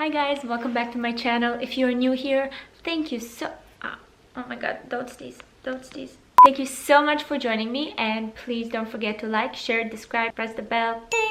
Hi guys, welcome back to my channel. If you're new here, thank you oh my god, don't sneeze. Thank you so much for joining me, and please don't forget to like, share, subscribe, press the bell. Ding!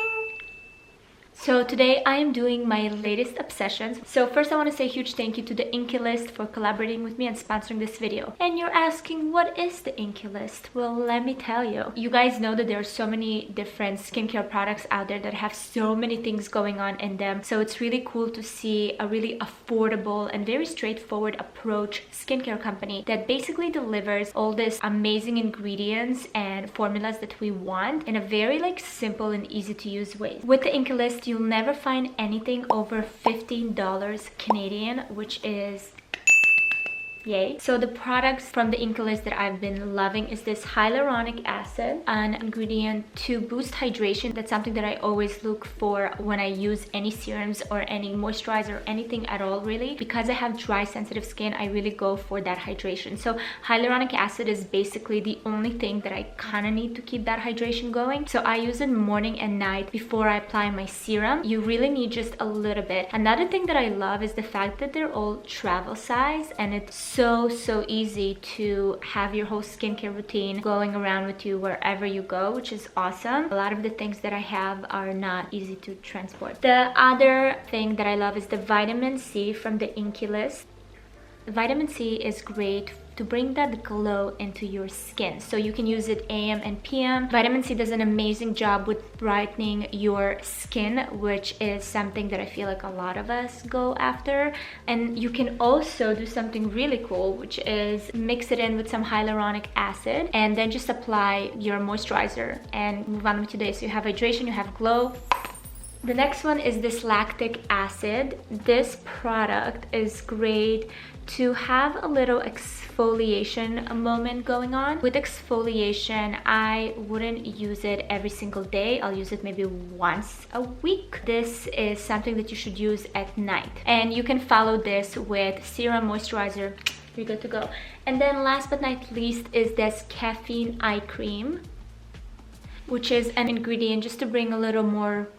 So today I am doing my latest obsessions. So first I want to say a huge thank you to the Inkey List for collaborating with me and sponsoring this video. And you're asking, what is the Inkey List? Well, let me tell you. You guys know that there are so many different skincare products out there that have so many things going on in them. So it's really cool to see a really affordable and very straightforward approach skincare company that basically delivers all these amazing ingredients and formulas that we want in a very simple and easy to use way. With the Inkey List, you'll never find anything over $15 Canadian, which is yay. So the products from the Inkey List that I've been loving is this hyaluronic acid, an ingredient to boost hydration. That's something that I always look for when I use any serums or any moisturizer or anything at all, really. Because I have dry sensitive skin, I really go for that hydration. So hyaluronic acid is basically the only thing that I kind of need to keep that hydration going. So I use it morning and night before I apply my serum. You really need just a little bit. Another thing that I love is the fact that they're all travel size, and it's so easy to have your whole skincare routine going around with you wherever you go, which is awesome. A lot of the things that I have are not easy to transport. The other thing that I love is the vitamin C from the Inkey List. Vitamin C is great to bring that glow into your skin, so you can use it AM and PM. Vitamin C does an amazing job with brightening your skin, which is something that I feel like a lot of us go after. And you can also do something really cool, which is mix it in with some hyaluronic acid and then just apply your moisturizer and move on with your day. So you have hydration, you have glow. The next one is this lactic acid. This product is great to have a little exfoliation moment going on. With exfoliation, I wouldn't use it every single day. I'll use it maybe once a week. This is something that you should use at night. And you can follow this with serum, moisturizer, you're good to go. And then last but not least is this Caffeine eye cream, which is an ingredient just to bring a little more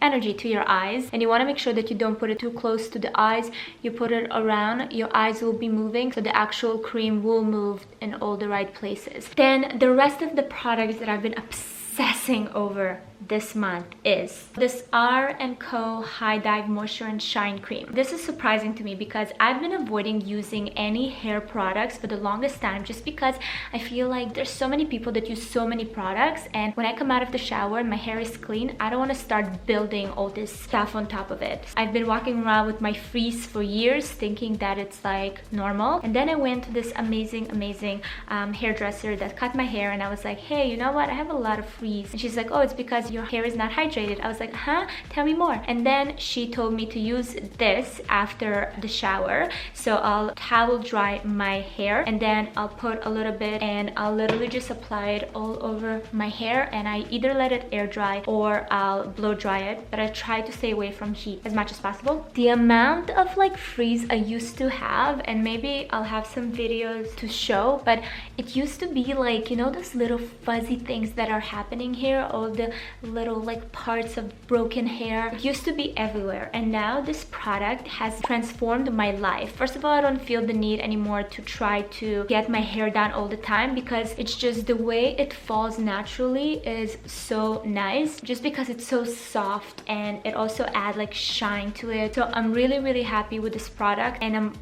energy to your eyes. And you want to make sure that you don't put it too close to the eyes. You put it around, your eyes will be moving, so the actual cream will move in all the right places. Then the rest of the products that I've been obsessing over this month is this R+Co High Dive Moisture and Shine Cream. This is surprising to me because I've been avoiding using any hair products for the longest time, just because I feel like there's so many people that use so many products, and when I come out of the shower and my hair is clean, I don't want to start building all this stuff on top of it. I've been walking around with my frizz for years thinking that it's like normal, and then I went to this amazing hairdresser that cut my hair, and I was like, hey, you know what, I have a lot of frizz. And she's like, oh, it's because your hair is not hydrated. I was like, huh? Tell me more. And then she told me to use this after the shower. So I'll towel dry my hair, and then I'll put a little bit, and I'll literally just apply it all over my hair, and I either let it air dry or I'll blow dry it, but I try to stay away from heat as much as possible. The amount of frizz I used to have, and maybe I'll have some videos to show, but it used to be you know, those little fuzzy things that are happening here, all the little parts of broken hair. It used to be everywhere, and now this product has transformed my life. First of all, I don't feel the need anymore to try to get my hair done all the time, because it's just the way it falls naturally is so nice, just because it's so soft, and it also adds shine to it. So I'm really happy with this product, and I'm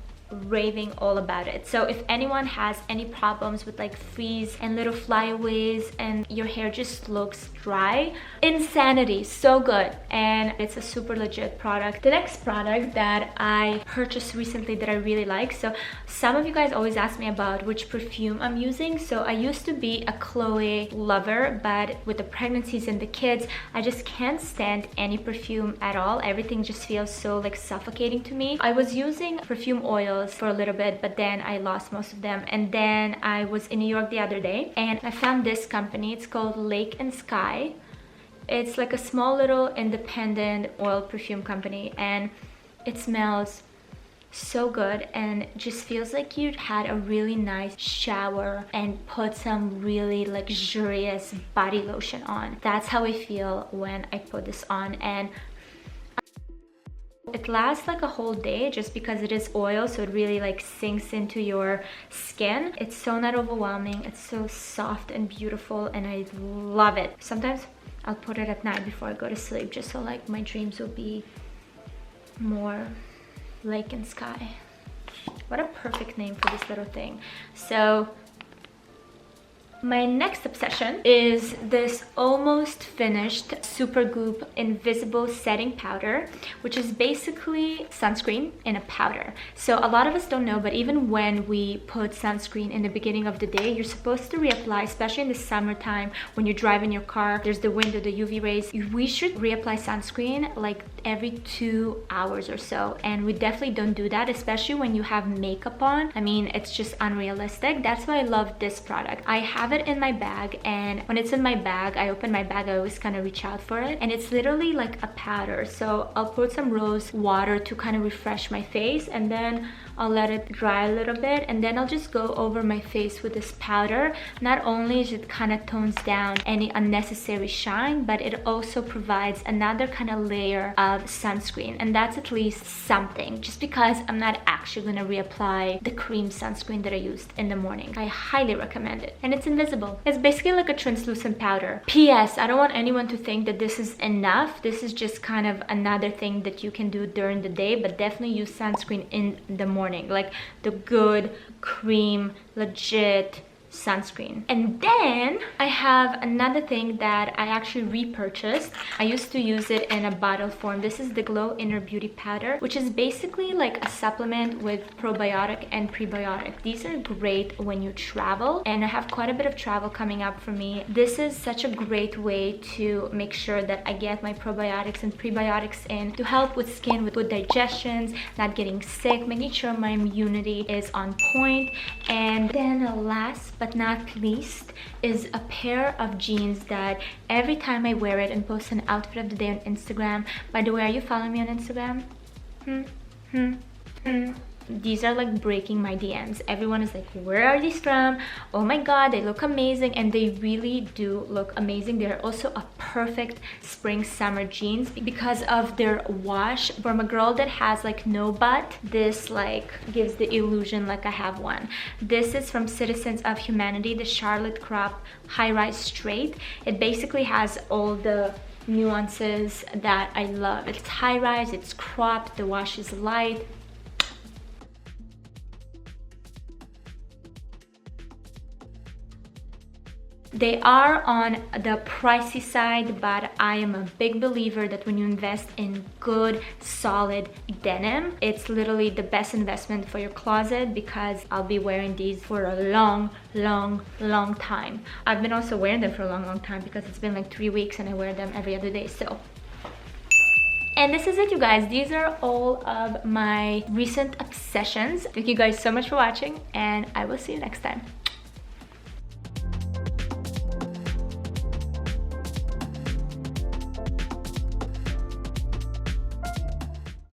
raving all about it. So if anyone has any problems with frizz and little flyaways and your hair just looks dry, insanity, so good, and it's a super legit product. The next product that I purchased recently that I really like, so some of you guys always ask me about which perfume I'm using. So I used to be a Chloe lover, but with the pregnancies and the kids, I just can't stand any perfume at all. Everything just feels so suffocating to me. I was using perfume oils for a little bit, but then I lost most of them. And then I was in New York the other day, and I found this company. It's called Lake and Skye. It's a small little independent oil perfume company, and it smells so good and just feels like you had a really nice shower and put some really luxurious body lotion on. That's how I feel when I put this on, and It lasts like a whole day just because it is oil, so it really like sinks into your skin. It's so not overwhelming. It's so soft and beautiful, and I love it. Sometimes I'll put it at night before I go to sleep, just so like my dreams will be more lake and sky. What a perfect name for this little thing. So my next obsession is this almost finished Supergoop Invincible setting powder, which is basically sunscreen in a powder. So a lot of us don't know, but even when we put sunscreen in the beginning of the day, you're supposed to reapply, especially in the summertime when you drive in your car, there's the wind or the UV rays. We should reapply sunscreen like every 2 hours or so, and we definitely don't do that, especially when you have makeup on. I mean, it's just unrealistic. That's why I love this product. I have it in my bag, and when it's in my bag, I open my bag, I always kind of reach out for it, and it's literally like a powder. So I'll put some rose water to kind of refresh my face, and then I'll let it dry a little bit, and then I'll just go over my face with this powder. Not only is it kind of tones down any unnecessary shine, but it also provides another kind of layer of sunscreen, and that's at least something, just because I'm not actually gonna reapply the cream sunscreen that I used in the morning. I highly recommend it, and it's invisible. It's basically like a translucent powder. P.S. I don't want anyone to think that this is enough. This is just kind of another thing that you can do during the day, but definitely use sunscreen in the morning, like the good cream legit sunscreen. And then I have another thing that I actually repurchased. I used to use it in a bottle form. This is the Glow Inner Beauty Powder, which is basically like a supplement with probiotic and prebiotic. These are great when you travel, and I have quite a bit of travel coming up for me. This is such a great way to make sure that I get my probiotics and prebiotics in to help with skin, with good digestions, not getting sick, making sure my immunity is on point. And then last but not least is a pair of jeans that every time I wear it and post an outfit of the day on Instagram. By the way, are you following me on Instagram? These are like breaking my DMs. Everyone is like, where are these from? Oh my god, they look amazing, and they really do look amazing. They're also a perfect spring summer jeans because of their wash. From a girl that has like no butt, this like gives the illusion like I have one. This is from Citizens of Humanity, the Charlotte Crop High Rise Straight. It basically has all the nuances that I love. It's high rise, it's cropped, the wash is light. They are on the pricey side, but I am a big believer that when you invest in good, solid denim, it's literally the best investment for your closet, because I'll be wearing these for a long time. I've been also wearing them for a long time because it's been like 3 weeks and I wear them every other day. So, and this is it, you guys. These are all of my recent obsessions. Thank you guys so much for watching, and I will see you next time.